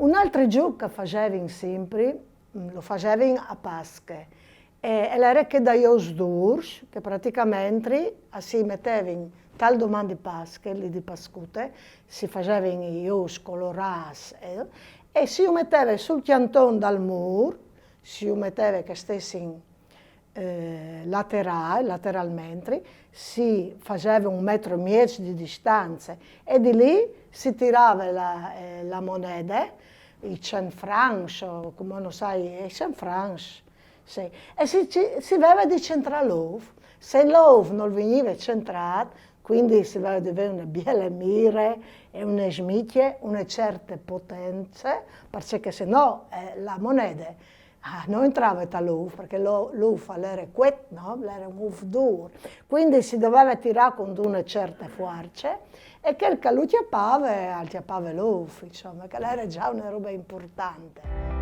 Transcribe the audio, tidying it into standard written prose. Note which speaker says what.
Speaker 1: Un altro gioco che facevo sempre, lo facevo a Pasche, era che da Ios Durs, che praticamente si mettevano tal domani di Pasche, lì di Pascute, si facevano Ios colorati, e si metteva sul chiantone dal muro, si metteva che stessi lateralmente, si faceva 1,5 metri di distanza e di lì si tirava la moneta, i 100 francs, o come non sai, i 100 francs, sì. E si aveva di centrare l'uovo. Se l'uovo non veniva centrato, quindi si aveva una bella mira e una smicchia, una certa potenza, perché se no la moneta non entrava dall'uovo, perché l'uovo era quet, no? Era un uovo duro. Quindi si doveva tirare con una certa forza e che lo chiappava l'uovo, insomma, che era già una roba importante.